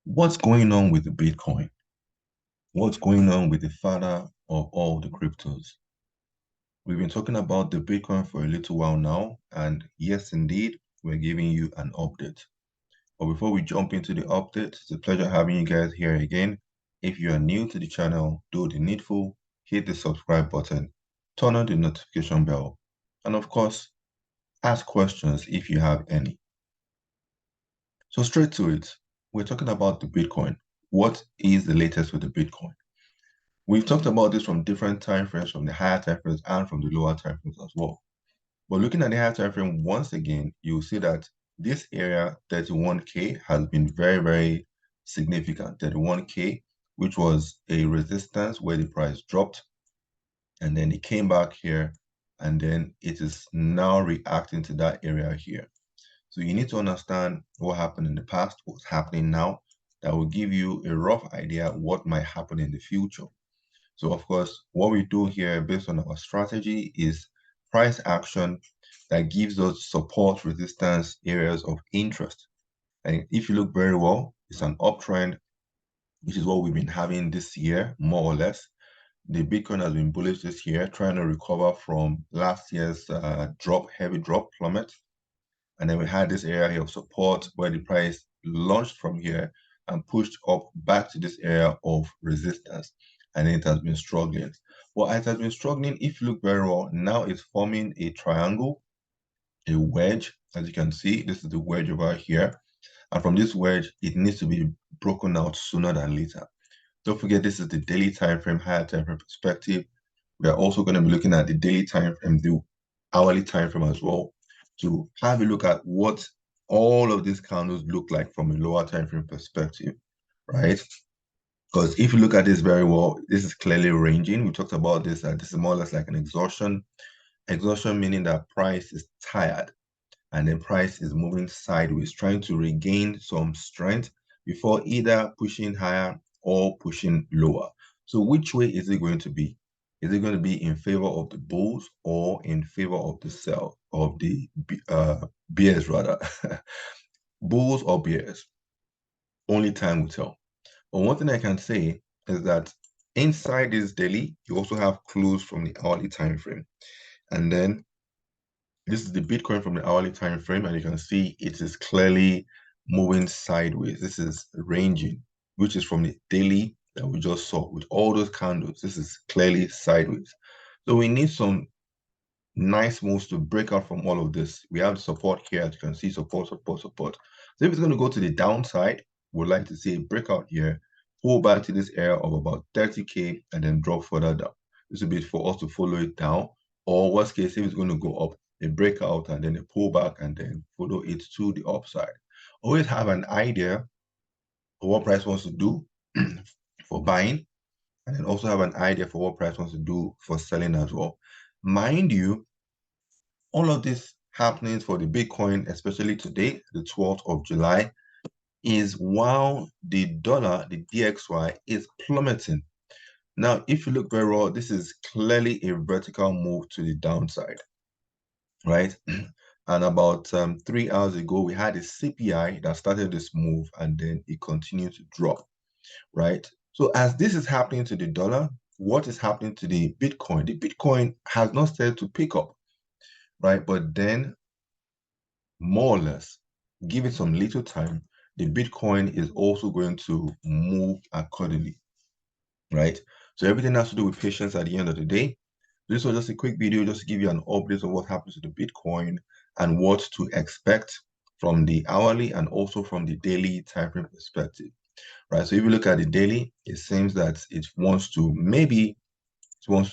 What's going on with the Bitcoin? What's going on with the father of all the cryptos? We've been talking about the Bitcoin for a little while now, and yes, indeed, we're giving you an update. But before we jump into the update, it's a pleasure having you guys here again. If you are new to the channel, do the needful, hit the subscribe button, turn on the notification bell, and of course, ask questions if you have any. So straight to it, we're talking about the Bitcoin. What is the latest with the Bitcoin? We've talked about this from different time frames, from the higher time frames and from the lower time frames as well. But looking at the higher time frame once again, you'll see that this area, 31K, has been very, very significant. 31K, which was a resistance where the price dropped, and then it came back here, and then it is now reacting to that area here. So you need to understand what happened in the past, what's happening now. That will give you a rough idea what might happen in the future. So of course, what we do here based on our strategy is price action that gives us support resistance areas of interest. And if you look very well, it's an uptrend, which is what we've been having this year, more or less. The Bitcoin has been bullish this year, trying to recover from last year's heavy drop plummet. And then we had this area here of support where the price launched from here and pushed up back to this area of resistance. And it has been struggling. Well, it has been struggling. If you look very well, now it's forming a triangle, a wedge. As you can see, this is the wedge over here. And from this wedge, it needs to be broken out sooner than later. Don't forget, this is the daily time frame, higher time frame perspective. We are also going to be looking at the daily time frame, the hourly time frame as well, to have a look at what all of these candles look like from a lower time frame perspective, right? Because if you look at this very well, this is clearly ranging. We talked about this, that this is more or less like an exhaustion. Exhaustion meaning that price is tired and then price is moving sideways, trying to regain some strength before either pushing higher or pushing lower. So which way is it going to be? Is it going to be in favor of the bulls or in favor of the sell of the bears rather? Bulls or bears? Only time will tell. But one thing I can say is that inside this daily, you also have clues from the hourly time frame. And then this is the Bitcoin from the hourly time frame, and you can see it is clearly moving sideways. This is ranging, which is from the daily that we just saw with all those candles. This is clearly sideways. So we need some nice moves to break out from all of this. We have support here, as you can see, support, support, support. So if it's going to go to the downside, we'd like to see a breakout here, pull back to this area of about 30K and then drop further down. This will be for us to follow it down. Or worst case, if it's going to go up, a breakout and then a pullback and then follow it to the upside. Always have an idea of what price wants to do for buying, and then also have an idea for what price wants to do for selling as well. Mind you, all of this happenings for the Bitcoin, especially today, the 12th of July, is while the dollar, the DXY, is plummeting. Now, if you look very well, this is clearly a vertical move to the downside, right? And about 3 hours ago, we had a CPI that started this move and then it continued to drop, right? So as this is happening to the dollar, what is happening to the Bitcoin? The Bitcoin has not started to pick up, right? But then more or less, give it some little time, the Bitcoin is also going to move accordingly, right? So everything has to do with patience at the end of the day. This was just a quick video just to give you an update of what happens to the Bitcoin and what to expect from the hourly and also from the daily time frame perspective, right? So if you look at the daily, it seems that it wants to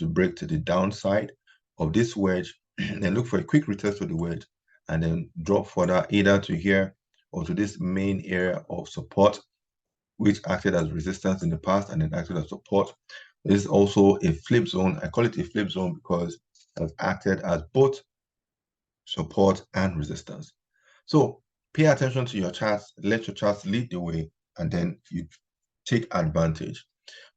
break to the downside of this wedge and look for a quick retest to the wedge and then drop further either to here or to this main area of support, which acted as resistance in the past and then acted as support. This is also a flip zone. I call it a flip zone because it has acted as both support and resistance. So pay attention to your charts, let your charts lead the way, and then you take advantage.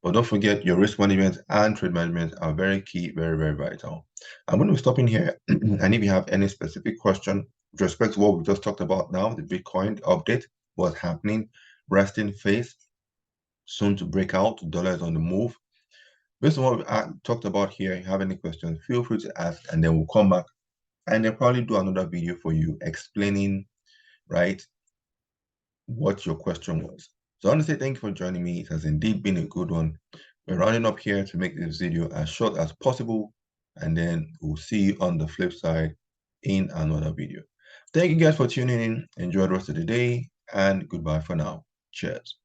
But don't forget your risk management and trade management are very key, very, very vital. I'm going to be stopping here. And if you have any specific question with respect to what we just talked about now, the Bitcoin update, what's happening, resting phase, soon to break out. Dollar is on the move. Based on what we talked about here, if you have any questions, feel free to ask, and then we'll come back and then probably do another video for you explaining, right, what your question was. So I want to say thank you for joining me. It has indeed been a good one. We're rounding up here to make this video as short as possible, and then we'll see you on the flip side in another video. Thank you guys for tuning in. Enjoy the rest of the day, and goodbye for now. Cheers.